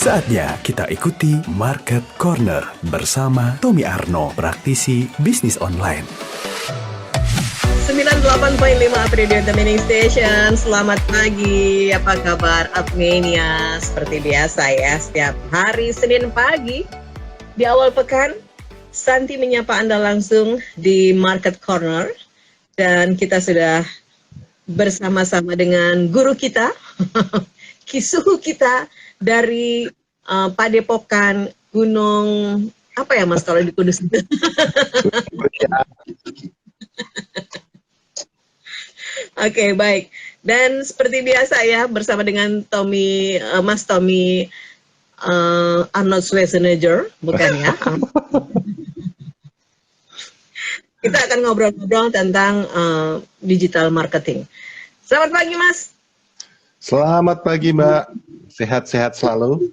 Saatnya kita ikuti Market Corner bersama Tommy Arno, praktisi bisnis online. 98.5 Radio The Mining Station. Selamat pagi, apa kabar Upmania? Seperti biasa ya, setiap hari Senin pagi di awal pekan, Santi menyapa Anda langsung di Market Corner. Dan kita sudah bersama-sama dengan guru kita, kisuhu kita dari Padepokan Gunung, apa ya Mas kalau di Kudus? Oke, baik. Dan seperti biasa ya, bersama dengan Tommy, Mas Tommy Arnold Schwarzenegger, bukan ya? Kita akan ngobrol-ngobrol tentang digital marketing. Selamat pagi, Mas. Selamat pagi, Mbak. Sehat-sehat selalu.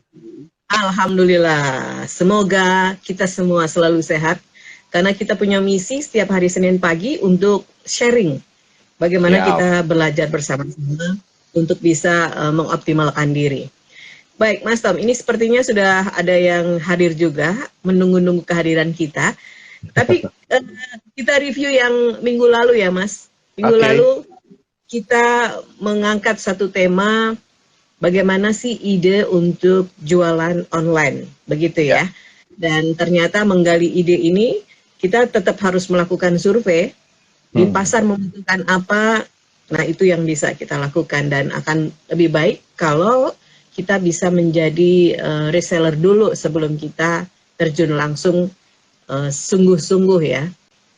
Alhamdulillah. Semoga kita semua selalu sehat, karena kita punya misi setiap hari Senin pagi untuk sharing. Bagaimana kita belajar bersama-sama untuk bisa mengoptimalkan diri. Baik, Mas Tom, ini sepertinya sudah ada yang hadir juga, menunggu-nunggu kehadiran kita. Tapi kita review yang minggu lalu ya, Mas. Minggu lalu kita mengangkat satu tema, bagaimana sih ide untuk jualan online, begitu ya. Dan ternyata menggali ide ini, kita tetap harus melakukan survei. Di pasar membutuhkan apa, nah itu yang bisa kita lakukan. Dan akan lebih baik kalau kita bisa menjadi reseller dulu sebelum kita terjun langsung sungguh-sungguh ya.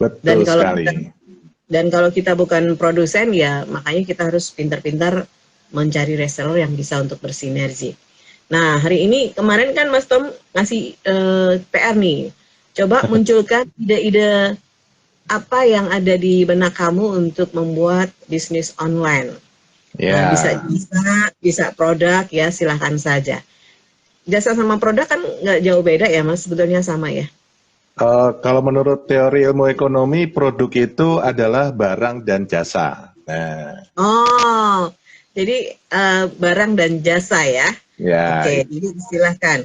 Betul sekali. Dan kalau kita bukan produsen ya, makanya kita harus pintar-pintar mencari reseller yang bisa untuk bersinergi. Nah, hari ini, kemarin kan Mas Tom ngasih PR nih, coba munculkan ide-ide apa yang ada di benak kamu untuk membuat bisnis online. Nah, bisa produk ya, silahkan saja. Jasa sama produk kan nggak jauh beda ya Mas, sebetulnya sama ya? Kalau menurut teori ilmu ekonomi, produk itu adalah barang dan jasa. Nah. Oh, jadi barang dan jasa ya? Ya. Oke, jadi silahkan.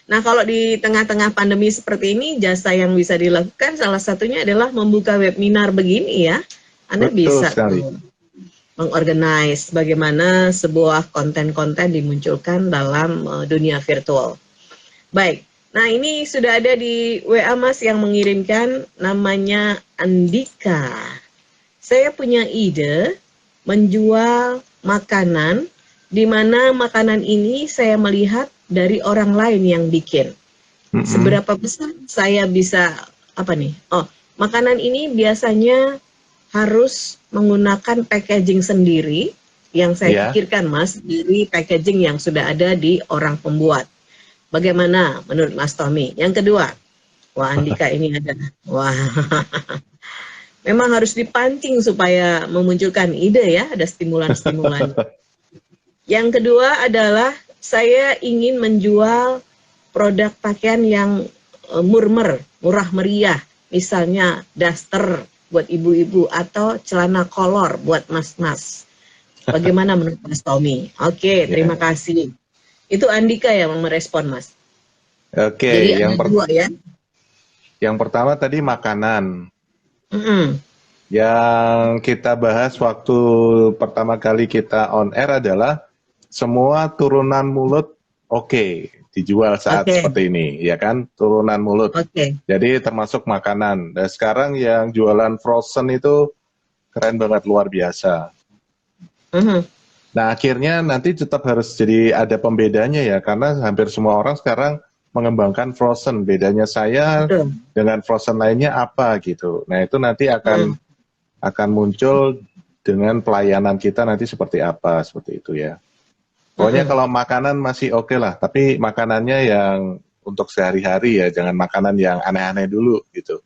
Nah, kalau di tengah-tengah pandemi seperti ini, jasa yang bisa dilakukan salah satunya adalah membuka webinar begini ya. Anda bisa mengorganize bagaimana sebuah konten-konten dimunculkan dalam dunia virtual. Baik, nah ini sudah ada di WA Mas yang mengirimkan, namanya Andika. Saya punya ide menjual makanan, di mana makanan ini saya melihat dari orang lain yang bikin. Seberapa besar saya bisa, makanan ini biasanya harus menggunakan packaging sendiri, yang saya pikirkan Mas, dari packaging yang sudah ada di orang pembuat. Bagaimana menurut Mas Tommy? Yang kedua, wah Andika ini ada, memang harus dipancing supaya memunculkan ide ya, ada stimulan-stimulan. Yang kedua adalah saya ingin menjual produk pakaian yang murah meriah, misalnya daster buat ibu-ibu atau celana kolor buat mas-mas. Bagaimana menurut Mas Tommy? Oke, terima kasih. Itu Andika yang merespon, Mas. Oke, jadi yang kedua ya. Yang pertama tadi makanan. Yang kita bahas waktu pertama kali kita on air adalah semua turunan mulut dijual saat seperti ini, ya kan? Turunan mulut. Jadi termasuk makanan. Dan sekarang yang jualan frozen itu keren banget, luar biasa. Nah, akhirnya nanti tetap harus jadi ada pembedanya ya, karena hampir semua orang sekarang mengembangkan frozen. Bedanya saya dengan frozen lainnya apa gitu. Nah, itu nanti akan muncul dengan pelayanan kita nanti seperti apa, seperti itu ya. Pokoknya kalau makanan masih oke lah, tapi makanannya yang untuk sehari-hari ya, jangan makanan yang aneh-aneh dulu gitu.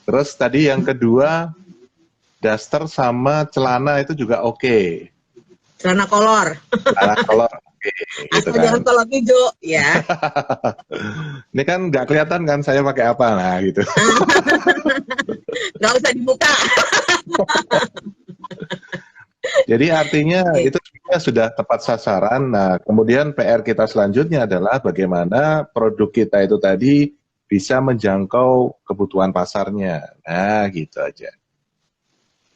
Terus tadi yang kedua, daster sama celana itu juga oke. Celana kolor. Celana kolor oke. Gitu kan. Jangan kolor hijau ya. Ini kan nggak kelihatan kan saya pakai apa lah gitu. Nggak usah dibuka. Jadi artinya itu sudah tepat sasaran. Nah, kemudian PR kita selanjutnya adalah bagaimana produk kita itu tadi bisa menjangkau kebutuhan pasarnya. Nah, gitu aja.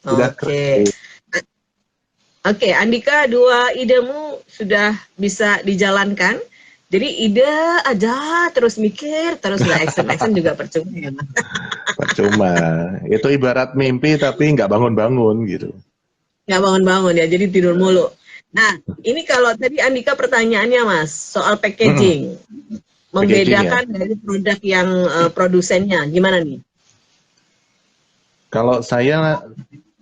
Oke. Oke, Andika, 2 idemu sudah bisa dijalankan. Jadi ide aja terus mikir, terus nggak action juga percuma ya. Percuma. Itu ibarat mimpi tapi nggak bangun-bangun gitu. Nggak bangun-bangun ya, jadi tidur mulu. Nah, ini kalau tadi Andika pertanyaannya Mas, soal packaging. Membedakan dari produk yang produsennya, gimana nih? Kalau saya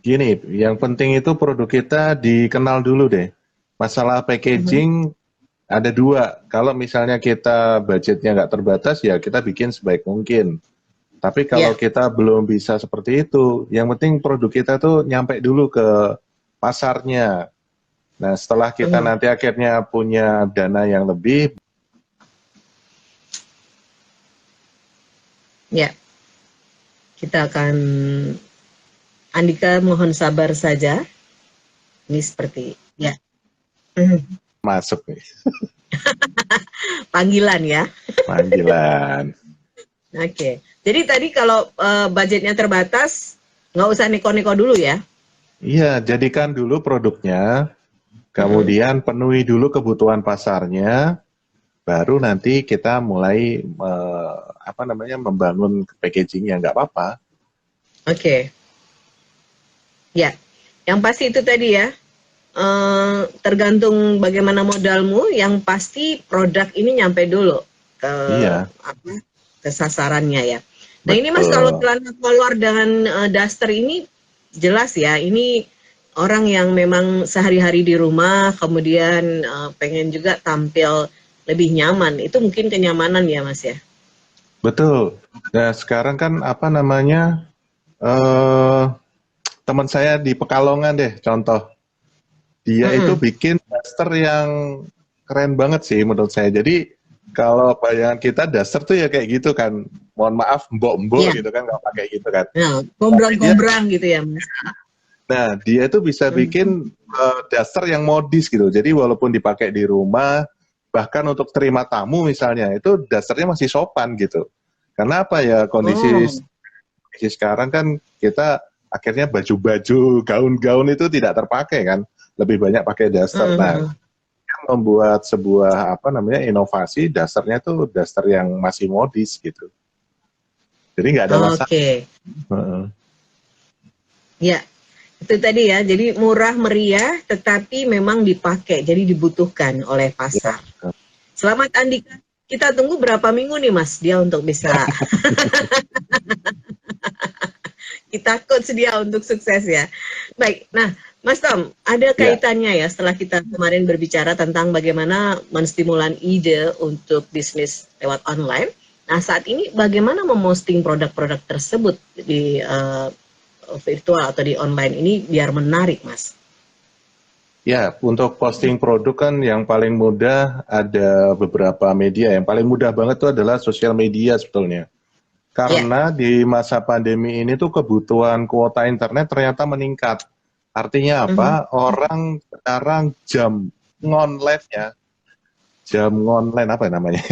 gini, yang penting itu produk kita dikenal dulu deh. Masalah packaging ada 2. Kalau misalnya kita budgetnya nggak terbatas, ya kita bikin sebaik mungkin. Tapi kalau kita belum bisa seperti itu, yang penting produk kita tuh nyampe dulu ke pasarnya. Nah, setelah kita nanti akhirnya punya dana yang lebih. Ya, kita akan, Andika mohon sabar saja. Ini seperti, ya. Masuk nih. Panggilan ya. Panggilan. Oke. Jadi tadi kalau budgetnya terbatas, nggak usah neko-neko dulu ya? Iya, jadikan dulu produknya, kemudian penuhi dulu kebutuhan pasarnya, baru nanti kita mulai membangun packagingnya, nggak apa-apa. Oke. Ya, yang pasti itu tadi ya, tergantung bagaimana modalmu, yang pasti produk ini nyampe dulu ke sasarannya ya. Nah ini Mas, kalau celana kolor dengan daster ini jelas ya, ini orang yang memang sehari-hari di rumah, kemudian pengen juga tampil lebih nyaman, itu mungkin kenyamanan ya Mas ya? Betul. Nah sekarang kan teman saya di Pekalongan deh, contoh. Dia itu bikin daster yang keren banget sih menurut saya. Jadi kalau bayangan kita daster tuh ya kayak gitu kan, mohon maaf mbok-mbok gitu kan, nggak pakai gitu kan. Nah, gombrang-gombrang gitu ya Mas. Nah dia itu bisa bikin daster yang modis gitu. Jadi walaupun dipakai di rumah, bahkan untuk terima tamu misalnya, itu dasternya masih sopan gitu. Karena apa ya, kondisi sekarang kan kita akhirnya baju-baju, gaun-gaun itu tidak terpakai kan, lebih banyak pakai daster. Nah, membuat sebuah inovasi, dasternya tuh daster yang masih modis gitu. Jadi nggak ada masalah. Ya, itu tadi ya. Jadi murah meriah, tetapi memang dipakai, jadi dibutuhkan oleh pasar. Ya. Selamat Andika. Kita tunggu berapa minggu nih Mas dia untuk bisa kita coach dia untuk sukses ya. Baik, nah Mas Tom, ada kaitannya ya setelah kita kemarin berbicara tentang bagaimana menstimulan ide untuk bisnis lewat online. Nah saat ini bagaimana memposting produk-produk tersebut di virtual atau di online ini biar menarik Mas? Ya, untuk posting produk kan yang paling mudah ada beberapa media. Yang paling mudah banget itu adalah sosial media sebetulnya. Karena di masa pandemi ini tuh kebutuhan kuota internet ternyata meningkat. Artinya apa? Orang sekarang jam online apa namanya?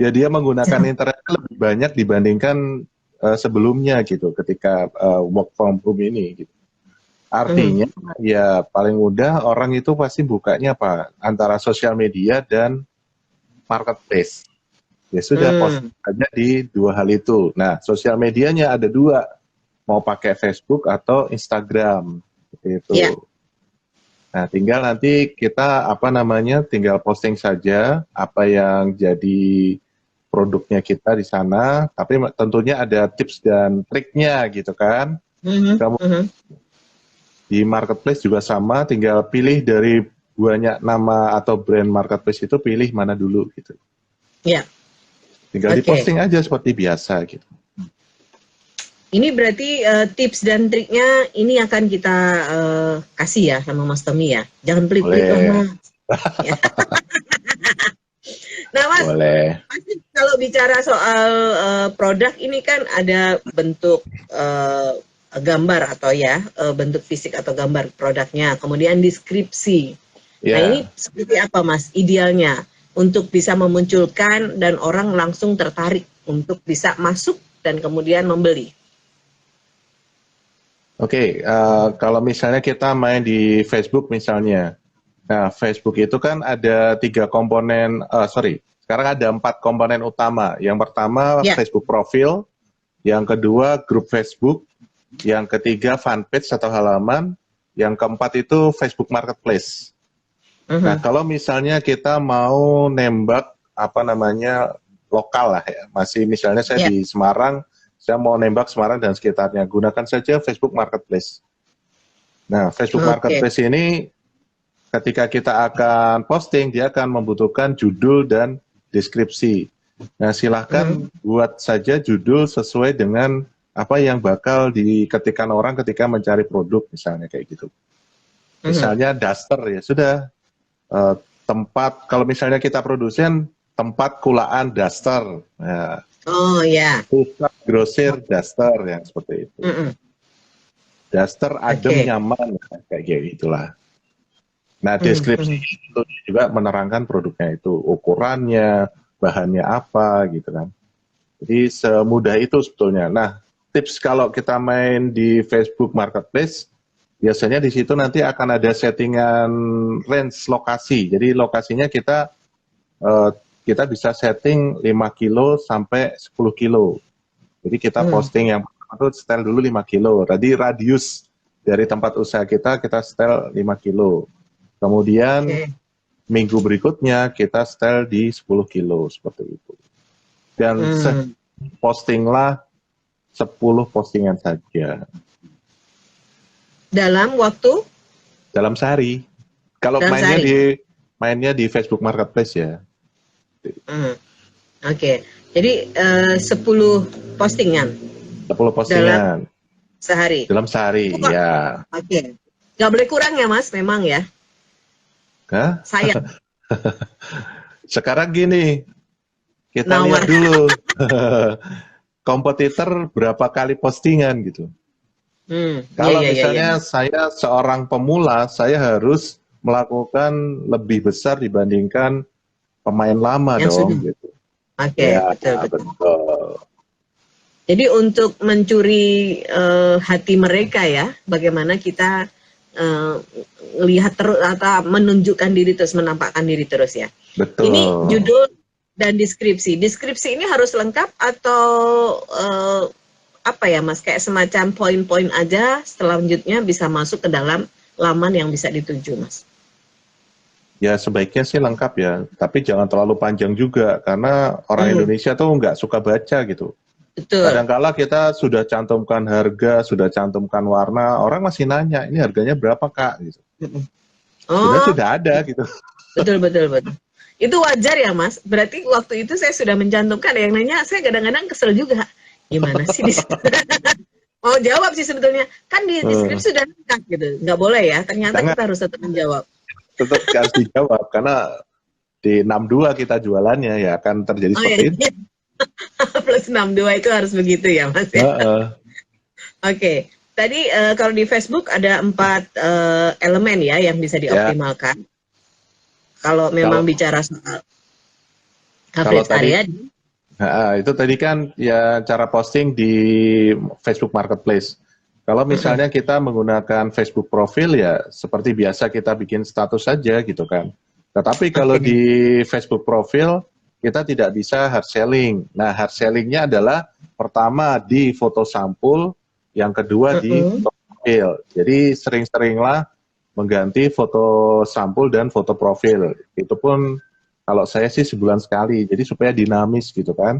Ya dia menggunakan internet lebih banyak dibandingkan sebelumnya gitu ketika work from home ini gitu. Artinya ya paling mudah orang itu pasti bukanya apa? Antara sosial media dan marketplace. Ya sudah, post aja di 2 hal itu. Nah, sosial medianya ada 2. Mau pakai Facebook atau Instagram. Itu. Yeah. Nah, tinggal nanti kita tinggal posting saja apa yang jadi produknya kita di sana, tapi tentunya ada tips dan triknya gitu kan. Kamu di marketplace juga sama, tinggal pilih dari banyak nama atau brand marketplace itu, pilih mana dulu gitu. Iya. Tinggal diposting aja seperti biasa gitu. Ini berarti tips dan triknya ini akan kita kasih ya sama Mas Tommy ya. Jangan pelit-pelit dong Mas. Nah Mas, pasti kalau bicara soal produk ini kan ada bentuk gambar atau bentuk fisik atau gambar produknya, kemudian deskripsi. Nah ini seperti apa Mas idealnya untuk bisa memunculkan dan orang langsung tertarik untuk bisa masuk dan kemudian membeli? Oke, kalau misalnya kita main di Facebook misalnya, nah Facebook itu kan ada 3 komponen, sekarang ada 4 komponen utama. Yang pertama Facebook profil, yang kedua grup Facebook, yang ketiga fanpage atau halaman, yang keempat itu Facebook Marketplace. Nah kalau misalnya kita mau nembak lokal lah ya, masih misalnya saya di Semarang, saya mau nembak Semarang dan sekitarnya, gunakan saja Facebook Marketplace. Nah, Facebook Marketplace ini ketika kita akan posting, dia akan membutuhkan judul dan deskripsi. Nah, silahkan buat saja judul sesuai dengan apa yang bakal diketikkan orang ketika mencari produk, misalnya kayak gitu. Misalnya duster, ya sudah, tempat, kalau misalnya kita produsen, tempat kulaan duster. Nah, pusat grosir duster, yang seperti itu. Duster adem nyaman, kayak gitulah. Nah, deskripsi itu juga menerangkan produknya itu, ukurannya, bahannya apa, gitu kan. Jadi semudah itu sebetulnya. Nah, tips kalau kita main di Facebook Marketplace, biasanya di situ nanti akan ada settingan range lokasi. Jadi lokasinya kita bisa setting 5 kilo sampai 10 kilo. Jadi kita posting yang pertama itu setel dulu 5 kilo. Jadi radius dari tempat usaha kita setel 5 kilo. Kemudian minggu berikutnya kita setel di 10 kilo, seperti itu. Dan postinglah 10 postingan saja. Dalam waktu? Dalam sehari. Kalau mainnya di Facebook Marketplace ya. Oke, jadi 10 postingan. 10 postingan. Sehari. Dalam sehari, ya. Oke. Nggak boleh kurang ya Mas, memang ya? Hah? Sayang. Sekarang gini, kita lihat dulu. Kompetitor berapa kali postingan gitu. Kalau misalnya saya seorang pemula, saya harus melakukan lebih besar dibandingkan pemain lama yang dong. Gitu. Oke, betul. Jadi untuk mencuri hati mereka ya, bagaimana kita lihat terus atau menunjukkan diri terus, menampakkan diri terus ya. Betul. Ini judul dan deskripsi. Deskripsi ini harus lengkap atau apa ya Mas? Kayak semacam poin-poin aja, selanjutnya bisa masuk ke dalam laman yang bisa dituju Mas. Ya sebaiknya sih lengkap ya, tapi jangan terlalu panjang juga, karena orang Indonesia tuh nggak suka baca gitu. Betul. Kadang-kala kita sudah cantumkan harga, sudah cantumkan warna, orang masih nanya, ini harganya berapa Kak? Gitu. Sudah ada gitu. Betul. Itu wajar ya Mas, berarti waktu itu saya sudah mencantumkan, yang nanya saya kadang-kadang kesel juga. Gimana sih mau jawab sih sebetulnya, kan di deskripsi sudah lengkap gitu, nggak boleh ya, ternyata kita harus tetap menjawab. Tetap harus dijawab, karena di 62 kita jualannya ya akan terjadi seperti itu. Plus 62 itu harus begitu ya Mas ya. Oke. Tadi kalau di Facebook ada 4 elemen ya yang bisa dioptimalkan. Kalau memang bicara soal coverage area. Itu tadi kan ya cara posting di Facebook Marketplace. Kalau misalnya kita menggunakan Facebook profil ya seperti biasa kita bikin status saja gitu kan. Tetapi kalau di Facebook profil kita tidak bisa hard selling. Nah, hard sellingnya adalah pertama di foto sampul, yang kedua di foto profil. Jadi sering-seringlah mengganti foto sampul dan foto profil. Itu pun kalau saya sih sebulan sekali, jadi supaya dinamis gitu kan.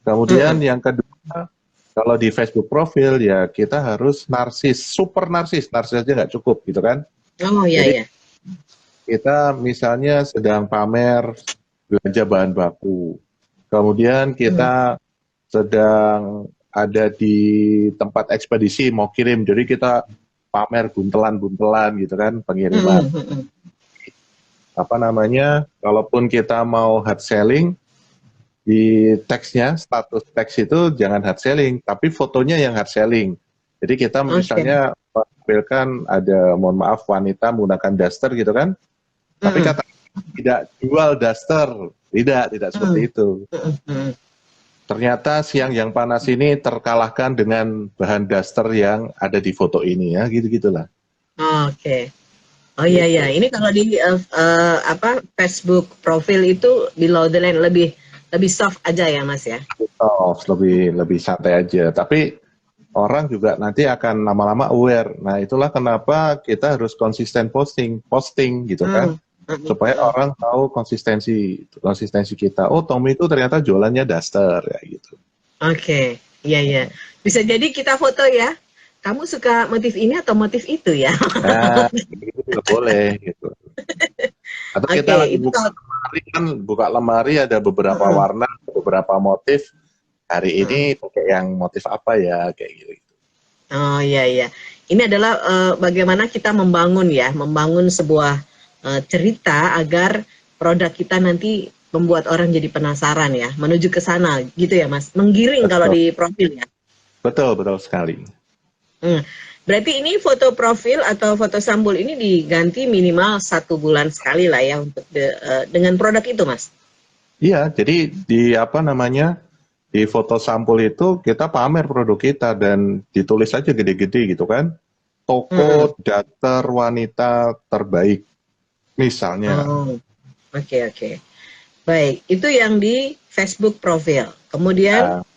Kemudian yang kedua, kalau di Facebook profil ya kita harus narsis, super narsis aja nggak cukup gitu kan. Jadi, kita misalnya sedang pamer belanja bahan baku, kemudian kita sedang ada di tempat ekspedisi mau kirim, jadi kita pamer buntelan gitu kan pengiriman. Kalaupun kita mau hard selling, di teksnya, status teks itu jangan hard selling, tapi fotonya yang hard selling. Jadi kita misalnya menampilkan ada, mohon maaf, wanita menggunakan duster gitu kan, Tapi kata tidak jual daster, tidak seperti itu. Ternyata siang yang panas ini terkalahkan dengan bahan daster yang ada di foto ini ya, gitu-gitulah. Oke. Oh iya ya, ini kalau di Facebook profil itu below the line lebih soft aja ya Mas ya? Soft, lebih santai aja. Tapi orang juga nanti akan lama-lama aware. Nah itulah kenapa kita harus konsisten posting gitu kan, supaya orang tahu konsistensi kita. Oh Tommy itu ternyata jualannya daster ya gitu. Oke, iya. Bisa jadi kita foto ya. Kamu suka motif ini atau motif itu ya? Nah, itu juga boleh gitu. Atau kita lagi buka lemari ada beberapa warna, beberapa motif. Hari ini pakai yang motif apa ya, kayak gitu. Oh iya. Ini adalah bagaimana kita membangun sebuah cerita agar produk kita nanti membuat orang jadi penasaran ya, menuju ke sana gitu ya Mas. Menggiring kalau di profil ya. Betul sekali. Berarti ini foto profil atau foto sampul ini diganti minimal 1 bulan sekali lah ya untuk dengan produk itu Mas. Iya, jadi di foto sampul itu kita pamer produk kita dan ditulis aja gede-gede gitu kan. Toko daster wanita terbaik misalnya. Oke. Baik, itu yang di Facebook profil. Kemudian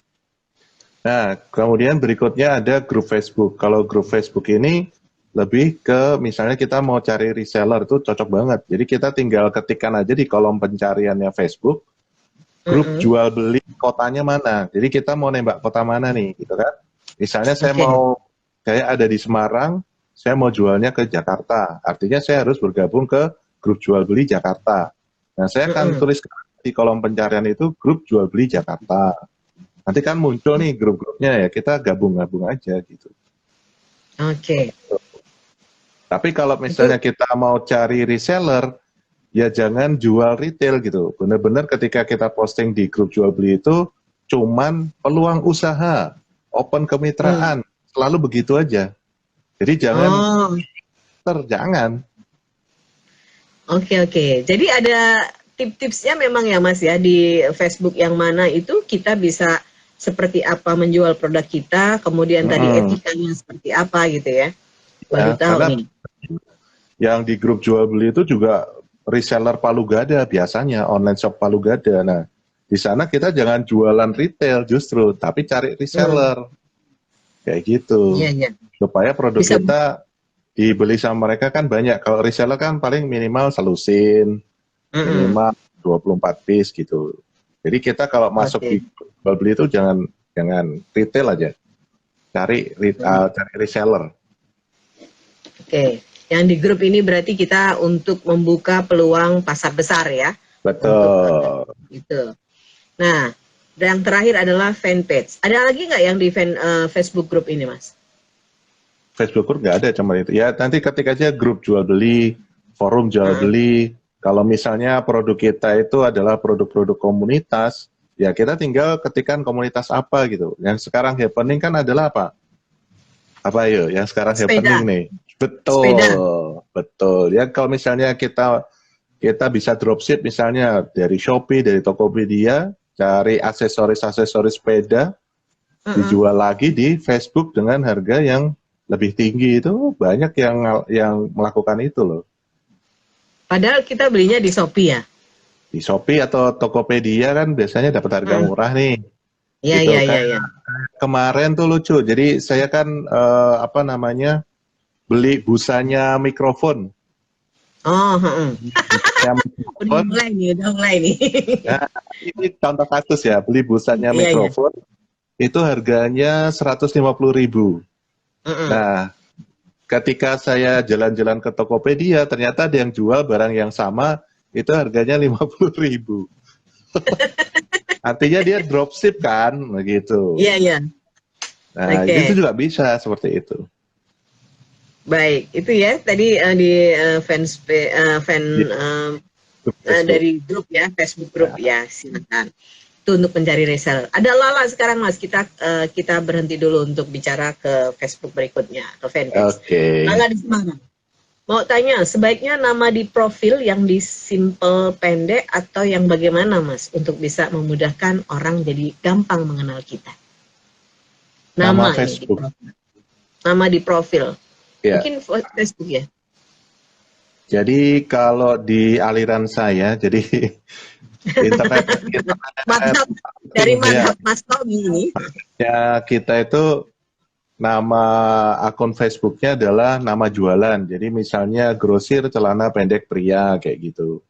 Nah, kemudian berikutnya ada grup Facebook. Kalau grup Facebook ini lebih ke misalnya kita mau cari reseller itu cocok banget. Jadi kita tinggal ketikkan aja di kolom pencariannya Facebook, grup jual beli kotanya mana. Jadi kita mau nembak kota mana nih, gitu kan. Misalnya saya ada di Semarang, saya mau jualnya ke Jakarta. Artinya saya harus bergabung ke grup jual beli Jakarta. Nah, saya akan tulis di kolom pencarian itu grup jual beli Jakarta. Nanti kan muncul nih grup-grupnya ya, kita gabung-gabung aja gitu. Oke. Tapi kalau misalnya kita mau cari reseller, ya jangan jual retail gitu. Benar-benar ketika kita posting di grup jual beli itu, cuman peluang usaha, open kemitraan, selalu begitu aja. Jadi jangan. Oke. Jadi ada tips-tipsnya memang ya Mas ya, di Facebook yang mana itu kita bisa seperti apa menjual produk kita, kemudian tadi etikanya seperti apa gitu ya. Baru tahu nih. Yang di grup jual beli itu juga reseller Palu Gada biasanya, online shop Palu Gada. Nah, di sana kita jangan jualan retail justru, tapi cari reseller. Kayak gitu. Iya. Supaya produk kita dibeli sama mereka kan banyak. Kalau reseller kan paling minimal selusin, minimal 24 piece gitu. Jadi kita kalau masuk di jual beli itu jangan retail aja, cari reseller. Oke, yang di grup ini berarti kita untuk membuka peluang pasar besar ya. Betul. Gitu. Nah, yang terakhir adalah fanpage. Ada lagi nggak yang di Facebook grup ini, Mas? Facebook grup nggak ada, cuma itu. Ya nanti ketik aja grup jual beli, forum jual beli. Kalau misalnya produk kita itu adalah produk-produk komunitas, ya kita tinggal ketikkan komunitas apa gitu. Yang sekarang happening kan adalah apa? Apa yuk? Yang sekarang happening nih. Betul. Ya kalau misalnya kita bisa dropship misalnya dari Shopee, dari Tokopedia, cari aksesoris sepeda, dijual lagi di Facebook dengan harga yang lebih tinggi. Itu banyak yang melakukan itu loh. Padahal kita belinya di Shopee ya? Di Shopee atau Tokopedia kan biasanya dapat harga murah nih. Iya. Kemarin tuh lucu. Jadi saya kan beli busanya mikrofon. Udah mulai nih. Nah, ini contoh kasus ya, beli busanya mikrofon. Itu harganya 150.000. Nah, ketika saya jalan-jalan ke Tokopedia, ternyata ada yang jual barang yang sama, itu harganya 50.000. Artinya dia dropship kan, begitu. Iya. Nah, itu juga bisa seperti itu. Baik, itu ya tadi di dari grup ya, Facebook grup ya, silakan. Itu untuk mencari reseller. Ada Lala sekarang Mas, kita berhenti dulu untuk bicara ke Facebook berikutnya atau fanpage. Oke. Lala di Semarang. Mau tanya, sebaiknya nama di profil yang simple, pendek, atau yang bagaimana, Mas? Untuk bisa memudahkan orang jadi gampang mengenal kita. Nama Ini Facebook. Nama di profil. Ya. Mungkin Facebook ya? Jadi kalau di aliran saya, jadi internet Mantap. Dari mana Mas Tommy ini? Ya, kita itu nama akun Facebooknya adalah nama jualan. Jadi misalnya grosir celana pendek pria kayak gitu.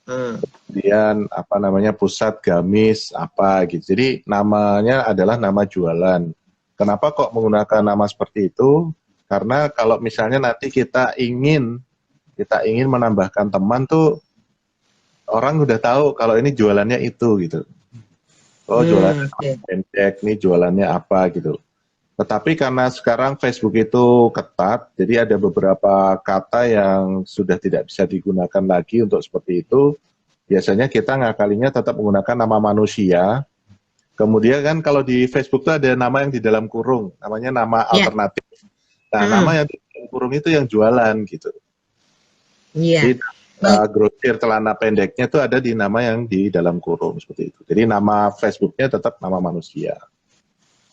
Kemudian apa namanya pusat gamis apa gitu. Jadi namanya adalah nama jualan. Kenapa kok menggunakan nama seperti itu? Karena kalau misalnya nanti kita ingin menambahkan teman tuh orang udah tahu kalau ini jualannya itu gitu. Oh jualannya pendek, nih jualannya apa gitu. Tetapi karena sekarang Facebook itu ketat, jadi ada beberapa kata yang sudah tidak bisa digunakan lagi untuk seperti itu. Biasanya kita ngakalinya tetap menggunakan nama manusia. Kemudian kan kalau di Facebook itu ada nama yang di dalam kurung, namanya nama alternatif. Nah, nama yang di dalam kurung itu yang jualan gitu. Jadi grosir celana pendeknya itu ada di nama yang di dalam kurung seperti itu. Jadi nama Facebooknya tetap nama manusia.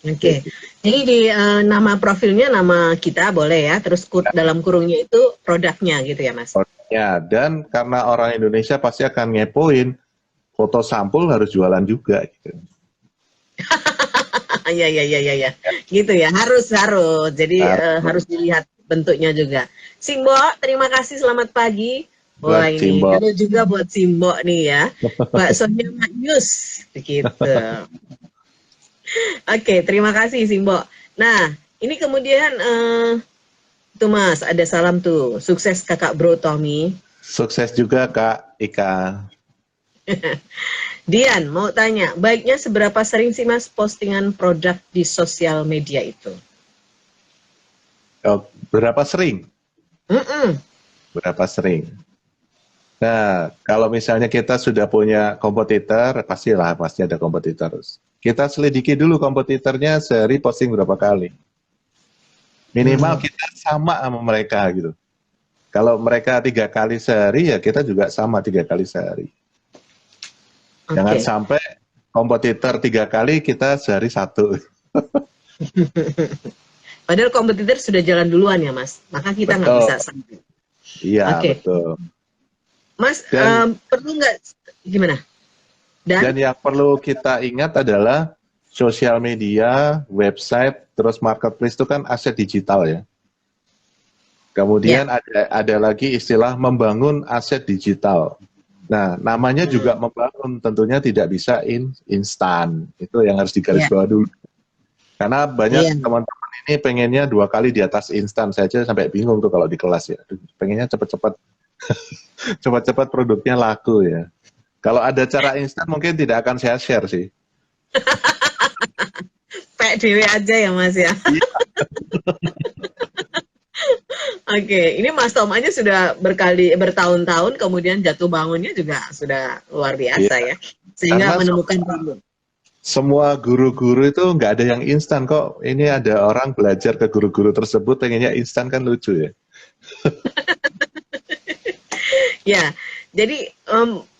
Oke, jadi di nama profilnya nama kita boleh ya, terus dalam kurungnya itu produknya gitu ya Mas? Ya, dan karena orang Indonesia pasti akan ngepoin, foto sampul harus jualan juga gitu. Iya, gitu ya, harus, jadi harus dilihat bentuknya juga. Simbo, terima kasih, selamat pagi. Wah ini, kalau juga buat Simbo nih ya, baksonya Magnus, begitu. Oke, terima kasih Simbo. Nah, ini kemudian tuh Mas, ada salam tuh. Sukses Kakak Bro Tommy. Sukses juga Kak Ika. Dian, mau tanya, baiknya seberapa sering sih Mas postingan produk di sosial media itu? Oh, berapa sering? Berapa sering? Nah, kalau misalnya kita sudah punya kompetitor, pasti ada kompetitor. Kita selidiki dulu kompetitornya sehari posting berapa kali. Minimal kita sama mereka gitu. Kalau mereka 3 kali sehari, ya kita juga sama 3 kali sehari. Jangan sampai kompetitor 3 kali, kita sehari 1. Padahal kompetitor sudah jalan duluan ya Mas, maka kita nggak bisa sampai. Iya, betul. Mas, perlu nggak, gimana? Dan yang perlu kita ingat adalah sosial media, website, terus marketplace itu kan aset digital ya. Kemudian ada lagi istilah membangun aset digital. Nah, namanya juga membangun, tentunya tidak bisa instan. Itu yang harus digarisbawahi dulu. Karena banyak teman-teman ini pengennya 2 kali di atas instan. Saya aja sampai bingung tuh kalau di kelas ya. Pengennya cepat-cepat cepat-cepat produknya laku ya. Kalau ada cara instan mungkin tidak akan saya share sih. PDW aja ya Mas ya. Oke, ini Mas Tom aja sudah bertahun-tahun, kemudian jatuh bangunnya juga sudah luar biasa ya. Sehingga karena menemukan problem. Semua guru-guru itu nggak ada yang instan kok. Ini ada orang belajar ke guru-guru tersebut pengennya instan, kan lucu ya. Ya, jadi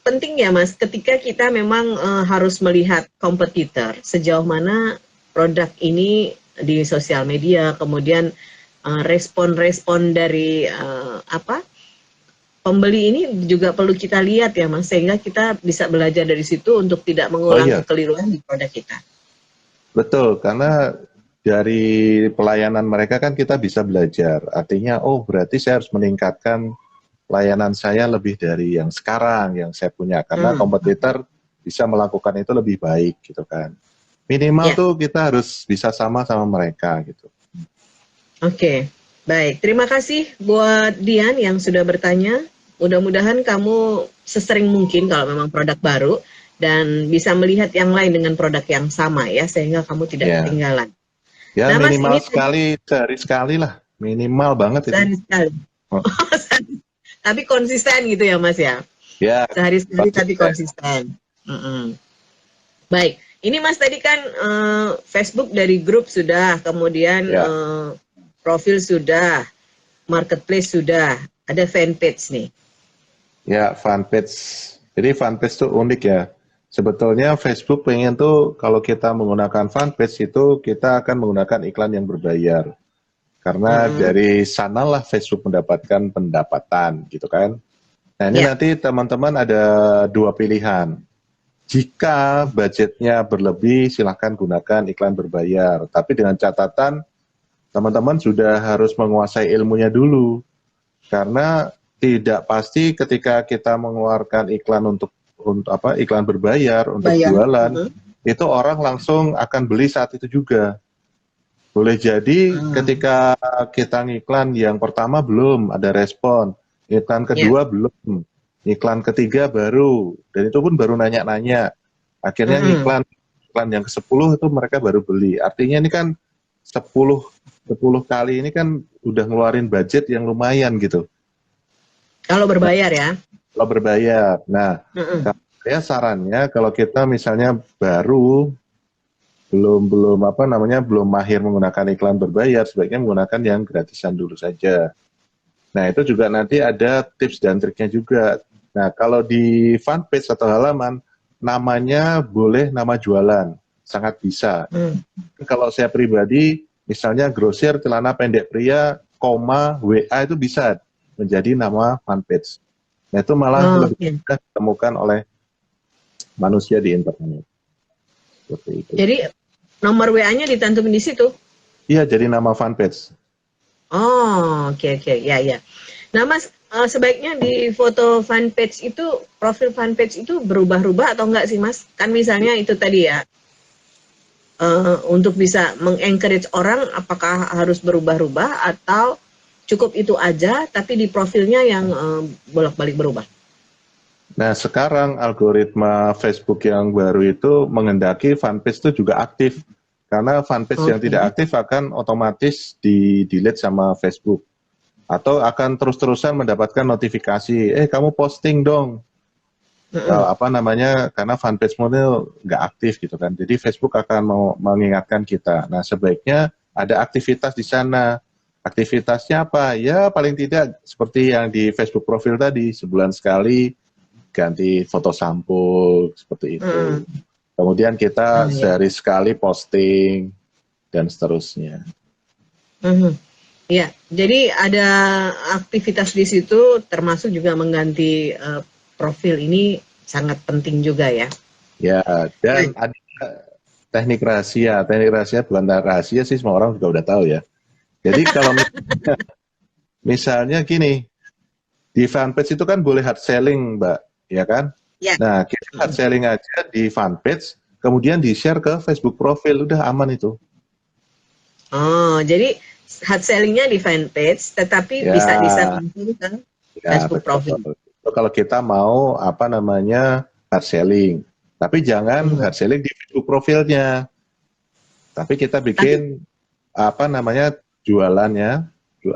penting ya Mas, ketika kita memang harus melihat kompetitor, sejauh mana produk ini di sosial media, kemudian respon-respon dari pembeli ini juga perlu kita lihat ya Mas, sehingga kita bisa belajar dari situ untuk tidak mengulang kekeliruan di produk kita. Betul, karena dari pelayanan mereka kan kita bisa belajar. Artinya, oh berarti saya harus meningkatkan layanan saya lebih dari yang sekarang, yang saya punya. Karena kompetitor bisa melakukan itu lebih baik gitu kan. Minimal tuh kita harus bisa sama mereka gitu. Oke, baik. Terima kasih buat Dian yang sudah bertanya. Mudah-mudahan kamu sesering mungkin kalau memang produk baru dan bisa melihat yang lain dengan produk yang sama ya, sehingga kamu tidak ketinggalan. Ya nah, minimal Mas, sehari sekali lah, minimal banget sehari itu. Sekali. Tapi konsisten gitu ya Mas ya? Ya. Sehari sekali tapi konsisten. Baik, ini Mas tadi kan Facebook dari grup sudah, kemudian profil sudah, marketplace sudah. ada fanpage nih. Ya, fanpage. Jadi fanpage itu unik ya. Sebetulnya Facebook pengen tuh kalau kita menggunakan fanpage itu kita akan menggunakan iklan yang berbayar. Karena dari sanalah Facebook mendapatkan pendapatan gitu kan. Nah ini nanti teman-teman ada dua pilihan. Jika budgetnya berlebih silahkan gunakan iklan berbayar. Tapi dengan catatan teman-teman sudah harus menguasai ilmunya dulu. Karena tidak pasti ketika kita mengeluarkan iklan untuk iklan berbayar untuk jualan, itu orang langsung akan beli saat itu juga. Boleh jadi ketika kita ngiklan yang pertama belum ada respon, iklan kedua belum, iklan ketiga baru, dan itu pun baru nanya-nanya. Akhirnya iklan yang ke-10 itu mereka baru beli. Artinya ini kan 10 kali ini kan udah ngeluarin budget yang lumayan gitu. Kalau berbayar ya? Kalau berbayar. Nah, saya sarannya kalau kita misalnya baru belum mahir menggunakan iklan berbayar, sebaiknya menggunakan yang gratisan dulu saja. Nah, itu juga nanti ada tips dan triknya juga. Nah, kalau di fanpage atau halaman, namanya boleh nama jualan, sangat bisa. Kalau saya pribadi, misalnya grosir celana pendek pria, WA itu bisa menjadi nama fanpage. Nah, itu malah lebih mudah ditemukan oleh manusia di internet. Seperti itu. Jadi nomor WA-nya ditantumin di situ? Iya, jadi nama fanpage. Oh, oke. Ya. Nah, Mas, sebaiknya di foto fanpage itu, profil fanpage itu berubah-ubah atau enggak sih, Mas? Kan misalnya itu tadi ya, untuk bisa mengencourage orang, apakah harus berubah-ubah atau cukup itu aja, tapi di profilnya yang bolak-balik berubah? Nah, sekarang algoritma Facebook yang baru itu menghendaki fanpage itu juga aktif. Karena fanpage yang tidak aktif akan otomatis di-delete sama Facebook. Atau akan terus-terusan mendapatkan notifikasi, kamu posting dong. Karena fanpage-mu itu nggak aktif gitu kan. Jadi Facebook akan mengingatkan kita. Nah, sebaiknya ada aktivitas di sana. Aktivitasnya apa? Ya paling tidak seperti yang di Facebook profil tadi, sebulan sekali ganti foto sampul, seperti itu. Kemudian kita sehari sekali posting, dan seterusnya. Ya, jadi ada aktivitas di situ, termasuk juga mengganti profil ini sangat penting juga ya. Ya, dan ada teknik rahasia. Teknik rahasia bukan rahasia sih, semua orang juga udah tahu ya. Jadi kalau misalnya gini, di fanpage itu kan boleh hard selling, Mbak, ya kan? Ya. Nah, kita hard selling aja di fanpage, kemudian di-share ke Facebook profil, udah aman itu. Oh, jadi hard selling-nya di fanpage, tetapi bisa di-share ke Facebook profil. Kalau kita mau hard selling, tapi jangan hard selling di Facebook profilnya. Tapi kita bikin jualannya,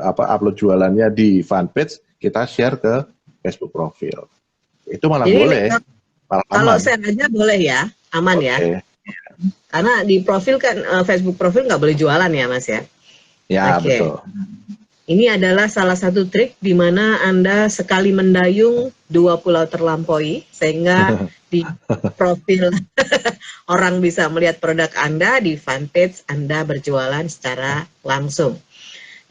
upload jualannya di fanpage, kita share ke Facebook profil. Itu malah jadi, boleh. Kalau share aja boleh ya, aman ya. Karena di profil kan Facebook profil nggak boleh jualan ya, Mas ya. Ya, betul. Ini adalah salah satu trik di mana Anda sekali mendayung 2 pulau terlampaui, sehingga di profil orang bisa melihat produk Anda, di fanpage Anda berjualan secara langsung.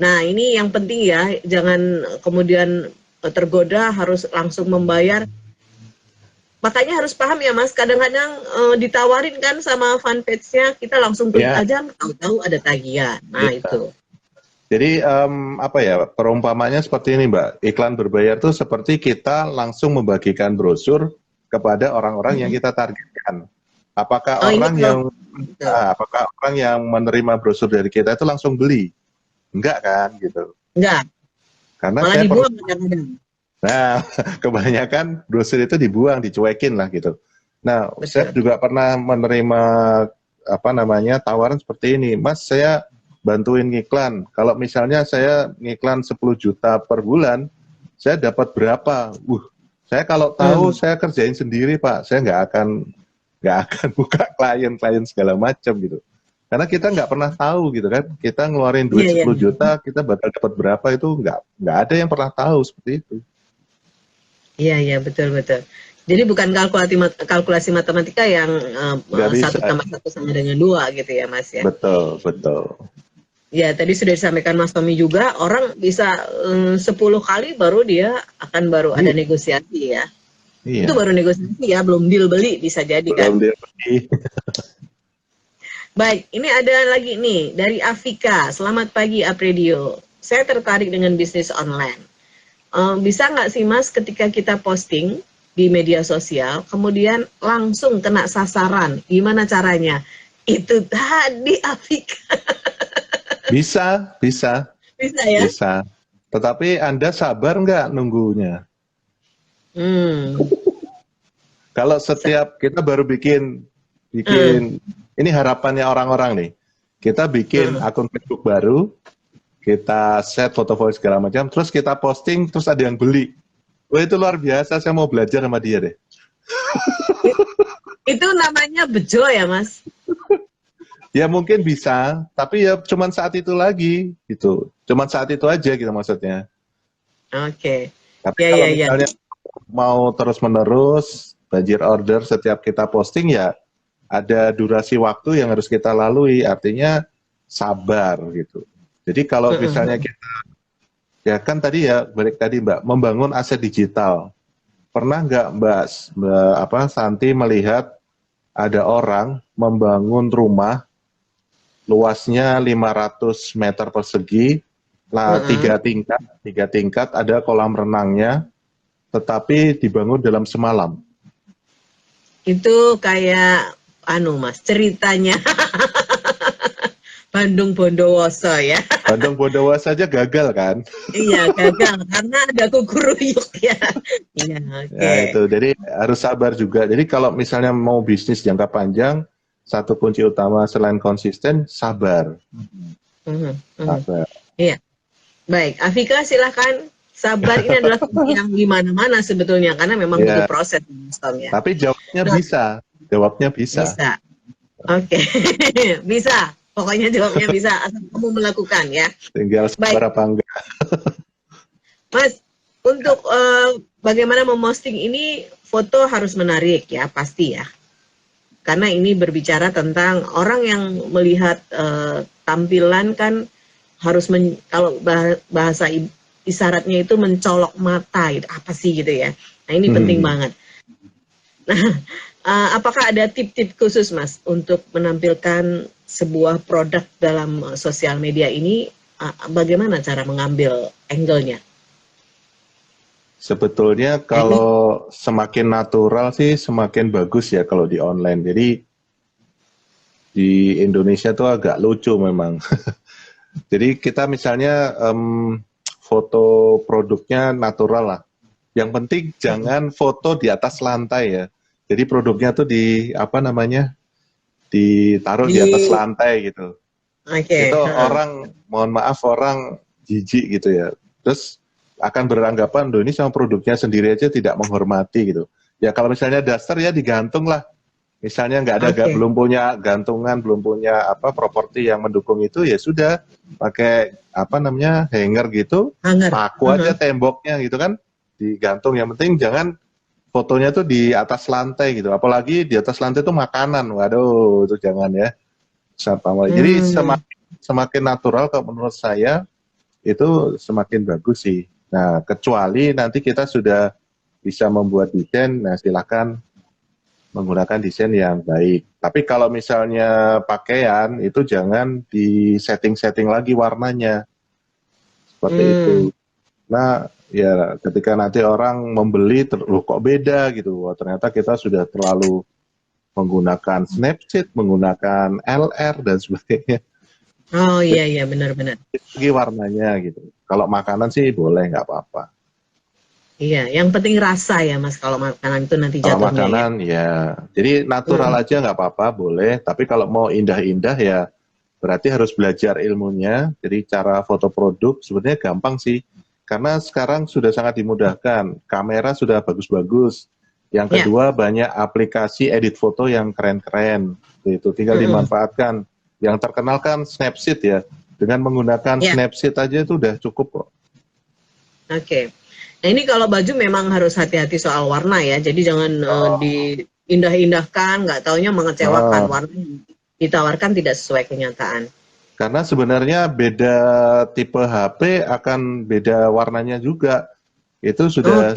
Nah, ini yang penting ya, jangan kemudian tergoda harus langsung membayar. Makanya harus paham ya, Mas, kadang-kadang ditawarin kan sama fanpage-nya, kita langsung klik aja, tahu-tahu ada tagihan. Nah, itu. Jadi perumpamannya seperti ini, Mbak. Iklan berbayar itu seperti kita langsung membagikan brosur kepada orang-orang yang kita targetkan. Apakah orang yang menerima brosur dari kita itu langsung beli? Enggak kan, gitu. Enggak. Karena malah dibuang kadang-kadang. Nah, kebanyakan brosur itu dibuang, dicuekin lah gitu. Nah, saya juga pernah menerima tawaran seperti ini. Mas, saya bantuin ngiklan. Kalau misalnya saya ngiklan 10 juta per bulan, saya dapat berapa? Saya kalau tahu saya kerjain sendiri, Pak. Saya nggak akan buka klien segala macam gitu. Karena kita nggak pernah tahu gitu kan, kita ngeluarin duit 10 juta, kita bakal dapat berapa itu nggak ada yang pernah tahu seperti itu. Iya, betul. Jadi bukan kalkulasi matematika yang 1 tambah 1 sama dengan 2 gitu ya Mas ya. Betul. Ya, tadi sudah disampaikan Mas Tommy juga, orang bisa 10 kali baru dia akan ada negosiasi ya. Itu baru negosiasi ya, belum deal beli bisa jadi kan. Belum deal beli. Baik, ini ada lagi nih dari Afika. Selamat pagi Apredio. Saya tertarik dengan bisnis online. Bisa nggak sih Mas ketika kita posting di media sosial, kemudian langsung kena sasaran? Gimana caranya? Itu tadi Afika. Bisa ya? Bisa. Tetapi Anda sabar nggak nunggunya? Kalau setiap kita baru bikin ini harapannya orang-orang nih. Kita bikin akun Facebook baru, kita set foto-foto segala macam, terus kita posting, terus ada yang beli. Wah, itu luar biasa, saya mau belajar sama dia deh. Itu namanya bejo ya, Mas? Ya mungkin bisa, tapi ya cuman saat itu lagi, gitu. Cuman saat itu aja gitu maksudnya. Oke. Tapi kalau misalnya mau terus-menerus, banjir order setiap kita posting ya, ada durasi waktu yang harus kita lalui, artinya sabar gitu. Jadi kalau misalnya kita, ya kan tadi ya, balik tadi Mbak, membangun aset digital. Pernah nggak Mbak Santi melihat ada orang membangun rumah luasnya 500 meter persegi, tiga tingkat, ada kolam renangnya, tetapi dibangun dalam semalam. Itu kayak Mas, ceritanya Bandung Bondowoso ya. Bandung Bondowoso aja gagal kan? Iya, gagal karena ada kukuruyuk ya. Iya, oke. Ya, itu. Jadi harus sabar juga. Jadi kalau misalnya mau bisnis jangka panjang, satu kunci utama selain konsisten, sabar. Sabar. Iya. Baik, Afika silahkan. Sabar ini adalah kunci yang di mana-mana sebetulnya karena memang butuh proses ya. Tapi jawabnya bisa. Jawabnya bisa. Bisa. Oke. Bisa. Pokoknya jawabnya bisa asal kamu melakukan ya. Tinggal sabar apa enggak. Mas, untuk bagaimana memposting ini, foto harus menarik ya, pasti ya. Karena ini berbicara tentang orang yang melihat tampilan kan harus kalau bahasa isyaratnya itu mencolok mata gitu. Apa sih gitu ya. Nah, ini penting banget. Nah, apakah ada tip-tip khusus Mas untuk menampilkan sebuah produk dalam sosial media ini? Bagaimana cara mengambil angle-nya? Sebetulnya kalau semakin natural sih semakin bagus ya kalau di online. Jadi di Indonesia tuh agak lucu memang. Jadi kita misalnya foto produknya natural lah. Yang penting jangan foto di atas lantai ya. Jadi produknya tuh ditaruh di atas lantai gitu. Itu orang, mohon maaf, orang jijik gitu ya. Terus akan beranggapan, ini sama produknya sendiri aja tidak menghormati gitu. Ya kalau misalnya daster ya digantung lah. Misalnya nggak ada, belum punya gantungan, belum punya properti yang mendukung itu, ya sudah pakai hanger gitu, paku aja temboknya gitu kan, digantung. Yang penting jangan fotonya tuh di atas lantai gitu, apalagi di atas lantai tuh makanan, waduh itu jangan ya. Jadi semakin natural kalau menurut saya itu semakin bagus sih. Nah kecuali nanti kita sudah bisa membuat desain, nah silakan menggunakan desain yang baik. Tapi kalau misalnya pakaian itu jangan di setting lagi warnanya seperti itu. Nah ya ketika nanti orang membeli, kok beda gitu. Wah, ternyata kita sudah terlalu menggunakan Snapchat, menggunakan LR dan sebagainya. Oh iya benar-benar. Lagi warnanya gitu. Kalau makanan sih boleh, nggak apa-apa. Iya, yang penting rasa ya Mas. Kalau makanan itu nanti jatuhnya. Kalau makanan ya. Jadi natural aja nggak apa-apa, boleh. Tapi kalau mau indah-indah ya berarti harus belajar ilmunya. Jadi cara foto produk sebenarnya gampang sih. Karena sekarang sudah sangat dimudahkan, kamera sudah bagus-bagus. Yang kedua banyak aplikasi edit foto yang keren-keren, itu tinggal dimanfaatkan. Yang terkenal kan Snapseed ya. Dengan menggunakan Snapseed aja itu udah cukup kok. Oke. Nah ini kalau baju memang harus hati-hati soal warna ya. Jadi jangan diindah-indahkan, nggak taunya mengecewakan. Warna yang ditawarkan tidak sesuai kenyataan. Karena sebenarnya beda tipe HP akan beda warnanya juga. Itu sudah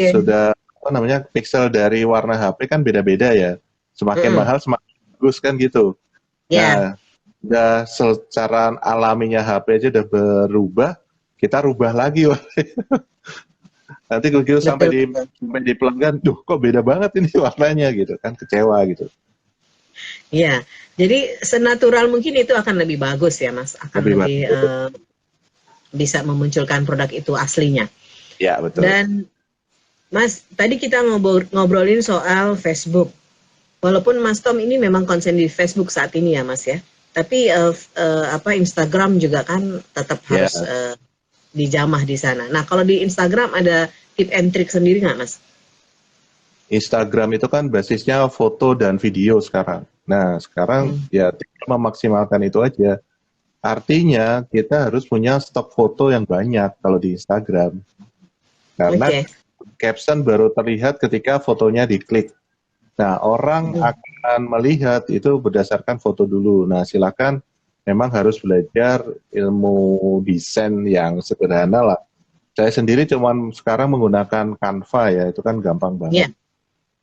apa namanya, pixel dari warna HP kan beda-beda ya. Semakin mahal semakin bagus kan gitu. Nah, udah secara alaminya HP aja udah berubah, kita rubah lagi. Nanti begitu sampai di pelanggan, duh kok beda banget ini warnanya gitu kan, kecewa gitu. Iya, jadi senatural mungkin itu akan lebih bagus ya Mas, akan lebih bisa memunculkan produk itu aslinya. Ya betul. Dan Mas, tadi kita ngobrolin soal Facebook. Walaupun Mas Tom ini memang konsen di Facebook saat ini ya Mas ya, tapi Instagram juga kan tetap harus dijamah di sana. Nah kalau di Instagram ada tip and trick sendiri nggak Mas? Instagram itu kan basisnya foto dan video sekarang. Nah sekarang ya tinggal memaksimalkan itu aja. Artinya kita harus punya stok foto yang banyak kalau di Instagram. Karena caption baru terlihat ketika fotonya diklik. Nah orang akan melihat itu berdasarkan foto dulu. Nah silakan, memang harus belajar ilmu desain yang sederhana lah. Saya sendiri cuman sekarang menggunakan Canva ya, itu kan gampang banget.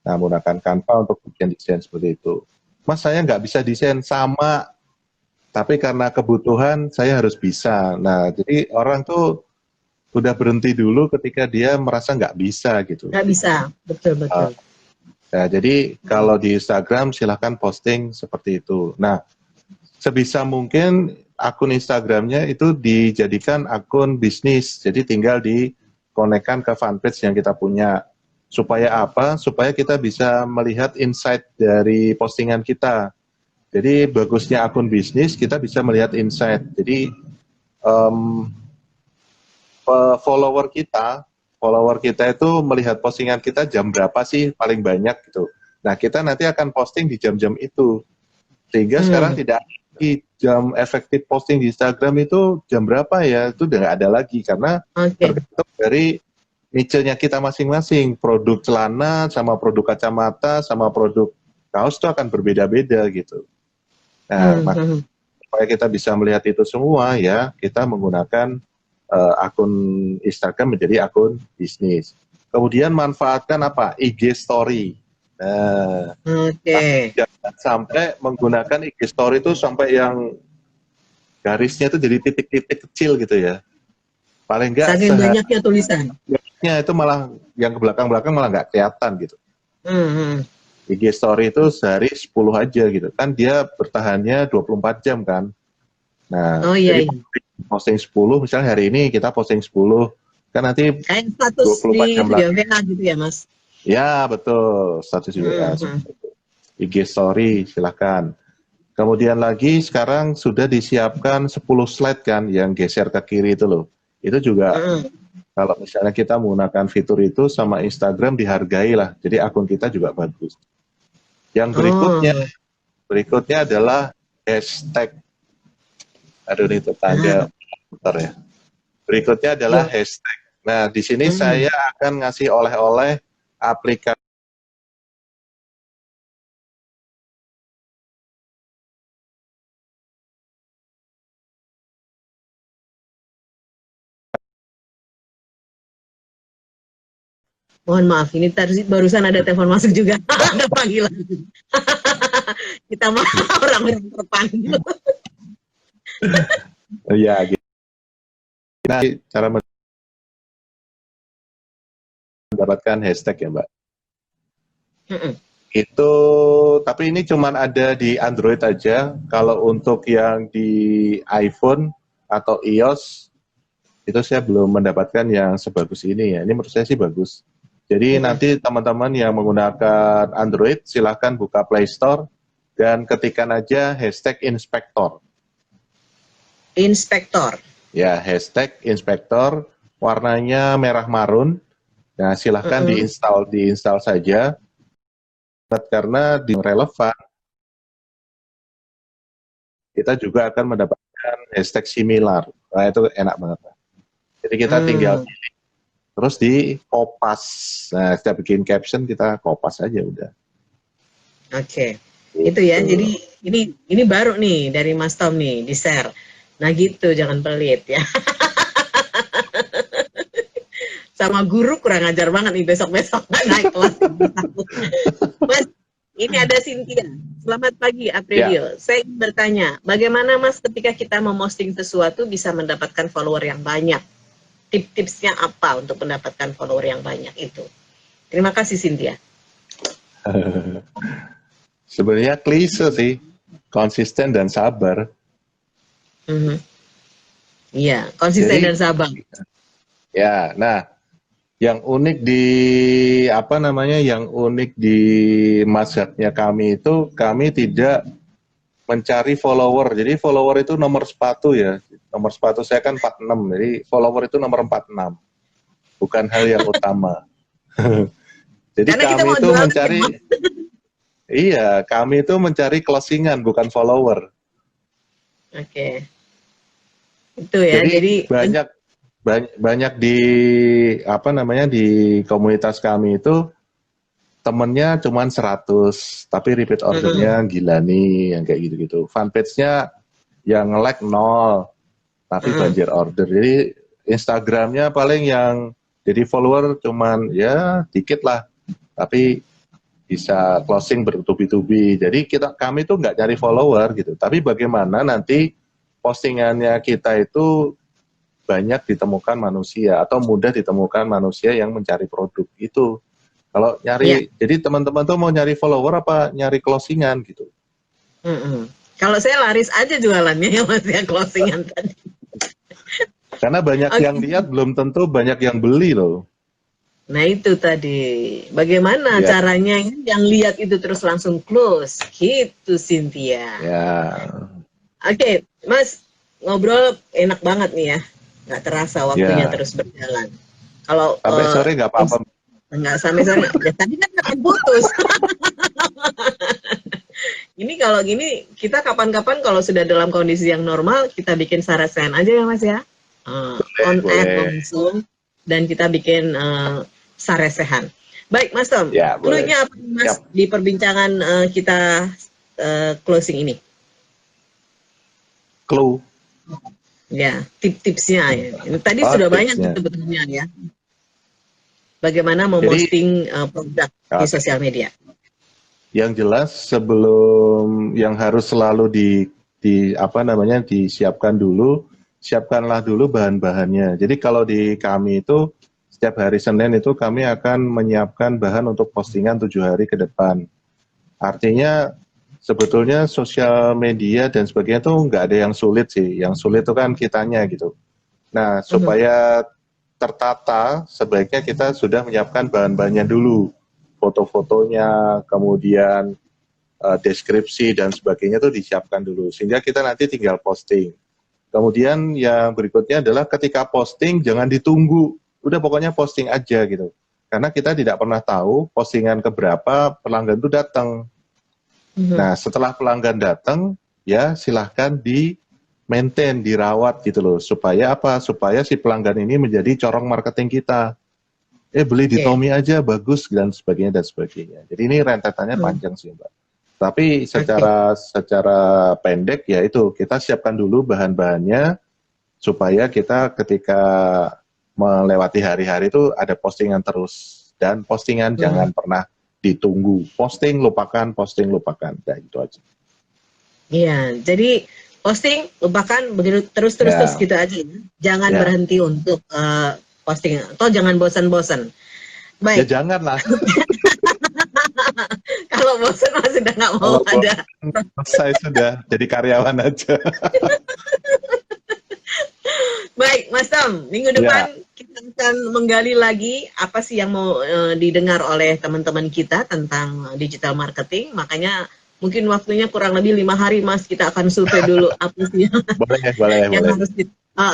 Nah, menggunakan Canva untuk bikin desain seperti itu. Mas, saya nggak bisa desain sama, tapi karena kebutuhan saya harus bisa. Nah, jadi orang tuh udah berhenti dulu ketika dia merasa nggak bisa gitu. Nggak bisa, betul-betul. Nah, jadi kalau di Instagram silahkan posting seperti itu. Nah, sebisa mungkin akun Instagramnya itu dijadikan akun bisnis, jadi tinggal dikonekkan ke fanpage yang kita punya. Supaya apa? Supaya kita bisa melihat insight dari postingan kita. Jadi bagusnya akun bisnis, kita bisa melihat insight. Jadi follower kita itu melihat postingan kita jam berapa sih paling banyak gitu. Nah kita nanti akan posting di jam-jam itu. Sehingga sekarang tidak lagi jam efektif posting di Instagram itu jam berapa ya, itu udah nggak ada lagi karena tergantung dari niche-nya kita masing-masing. Produk celana sama produk kacamata sama produk kaos itu akan berbeda-beda gitu. Nah, supaya kita bisa melihat itu semua ya, kita menggunakan akun Instagram menjadi akun bisnis. Kemudian manfaatkan apa? IG Story. Nah, jangan sampai menggunakan IG Story itu sampai yang garisnya itu jadi titik-titik kecil gitu ya. Paling enggak saking banyaknya tulisan. Itu malah yang ke belakang-belakang malah nggak kelihatan gitu. IG Story itu sehari 10 aja gitu. Kan dia bertahannya 24 jam kan. Nah, jadi posting 10, misalnya hari ini kita posting 10, kan nanti kayak status 24 jam di WA gitu ya Mas? Ya betul, status WA. IG Story silahkan. Kemudian lagi sekarang sudah disiapkan 10 slide kan yang geser ke kiri itu loh. Itu juga kalau misalnya kita menggunakan fitur itu sama Instagram dihargai lah. Jadi akun kita juga bagus. Yang berikutnya adalah hashtag. Aduh ini tetangga bentar ya. Berikutnya adalah hashtag. Nah di sini saya akan ngasih oleh-oleh aplikasi. Mohon maaf, ini barusan ada telepon masuk juga. Ada panggilan. Kita mah orang-orang terpanggil. Iya, gitu. Nah, cara mendapatkan hashtag ya, Mbak. Itu, tapi ini cuma ada di Android aja. Kalau untuk yang di iPhone atau iOS, itu saya belum mendapatkan yang sebagus ini ya. Ini menurut saya sih bagus. Jadi nanti teman-teman yang menggunakan Android, silahkan buka Play Store dan ketikkan aja hashtag inspektor. Inspektor. Ya, hashtag inspektor, warnanya merah marun. Nah, silahkan diinstal saja. Karena di relevan. kita juga akan mendapatkan hashtag similar. Nah, itu enak banget. Jadi kita tinggal pilih, terus di kopas. Nah, setiap bikin caption kita kopas aja udah. Oke. Itu ya. Jadi ini baru nih dari Mas Tom nih di share. Nah gitu, jangan pelit ya. Sama guru kurang ajar banget nih, besok-besok naik kelas. Mas, ini ada Cynthia. Selamat pagi, Aprilio. Ya. Saya ingin bertanya, bagaimana Mas ketika kita memposting sesuatu bisa mendapatkan follower yang banyak? Tips-tipsnya apa untuk mendapatkan follower yang banyak itu? Terima kasih, Cynthia. Sebenarnya klise sih, konsisten dan sabar. Iya, konsisten dan sabar. Ya, nah, yang unik di yang unik di mazhabnya kami itu, kami tidak mencari follower. Jadi follower itu nomor sepatu ya. Nomor sepatu saya kan 46, jadi follower itu nomor 46. Bukan hal yang utama. Jadi karena kami itu mencari iya, kami itu mencari closingan bukan follower. Oke. Itu ya. Jadi banyak di di komunitas kami itu temennya cuman 100, tapi repeat ordernya gila nih, yang kayak gitu-gitu. Fanpage-nya yang like 0, tapi banjir order. Jadi Instagramnya paling yang jadi follower cuman ya dikit lah, tapi bisa closing bertubi-tubi. Jadi kami tuh nggak nyari follower gitu, tapi bagaimana nanti postingannya kita itu banyak ditemukan manusia atau mudah ditemukan manusia yang mencari produk itu. Kalau nyari, jadi teman-teman tuh mau nyari follower apa nyari closingan gitu? Kalau saya laris aja jualannya ya Mas ya, closingan tadi. Karena banyak yang lihat belum tentu banyak yang beli loh. Nah itu tadi, bagaimana caranya yang lihat itu terus langsung close, gitu Cynthia. Ya. Oke, Mas, ngobrol enak banget nih ya. Nggak terasa waktunya terus berjalan. Kalau sampai sore nggak apa-apa. Nggak sampai sore. Ya, tadi kan putus. Ini kalau gini kita kapan-kapan kalau sudah dalam kondisi yang normal kita bikin sarasen aja ya Mas ya. On air langsung dan kita bikin saresehan. Baik Mas Tom. Ya, clue-nya apa Mas di perbincangan kita closing ini? Clue. Ya, tip-tipsnya ya. Tadi sudah banyak sebetulnya ya. Bagaimana memposting produk di sosial media. Yang jelas sebelum yang harus selalu disiapkan dulu, siapkanlah dulu bahan-bahannya. Jadi kalau di kami itu setiap hari Senin itu kami akan menyiapkan bahan untuk postingan 7 hari ke depan. Artinya sebetulnya sosial media dan sebagainya tuh nggak ada yang sulit sih. Yang sulit itu kan kitanya gitu. Nah, supaya tertata, sebaiknya kita sudah menyiapkan bahan-bahannya dulu. Foto-fotonya, kemudian deskripsi dan sebagainya tuh disiapkan dulu. Sehingga kita nanti tinggal posting. Kemudian yang berikutnya adalah ketika posting jangan ditunggu. Udah pokoknya posting aja gitu. Karena kita tidak pernah tahu postingan keberapa pelanggan itu datang. Nah, setelah pelanggan datang, ya silahkan di-maintain, dirawat gitu loh. Supaya apa? Supaya si pelanggan ini menjadi corong marketing kita. Beli di Tommy aja, bagus, dan sebagainya, dan sebagainya. Jadi ini rentetannya panjang sih, Mbak. Tapi secara pendek, ya itu, kita siapkan dulu bahan-bahannya, supaya kita ketika melewati hari-hari itu ada postingan terus. Dan postingan jangan pernah ditunggu, posting lupakan, nah itu aja. Iya, jadi posting lupakan begitu terus gitu aja, jangan berhenti untuk posting, atau jangan bosan-bosan. Baik. Ya jangan lah. Kalau bosan masih udah nggak mau ada. Saya sudah jadi karyawan aja. Baik, Mas Tom, minggu depan kita akan menggali lagi apa sih yang mau didengar oleh teman-teman kita tentang digital marketing. Makanya mungkin waktunya kurang lebih 5 hari, Mas. Kita akan survei dulu apa sih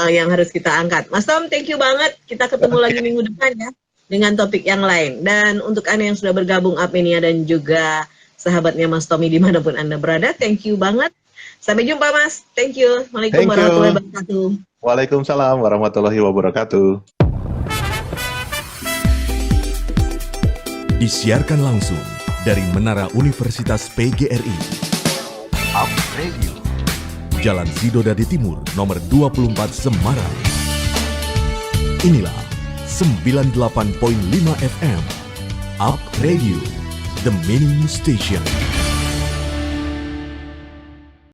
yang harus kita angkat. Mas Tom, thank you banget. Kita ketemu lagi minggu depan ya dengan topik yang lain. Dan untuk Anda yang sudah bergabung Apmenia dan juga sahabatnya Mas Tommy dimanapun Anda berada, thank you banget. Sampai jumpa Mas. Thank you. Waalaikumsalam Thank you. warahmatullahi wabarakatuh. Waalaikumsalam warahmatullahi wabarakatuh. Disiarkan langsung dari Menara Universitas PGRI. Up Radio. Jalan Sidodadi Timur, nomor 24 Semarang. Inilah 98.5 FM. Up Radio, the mini station.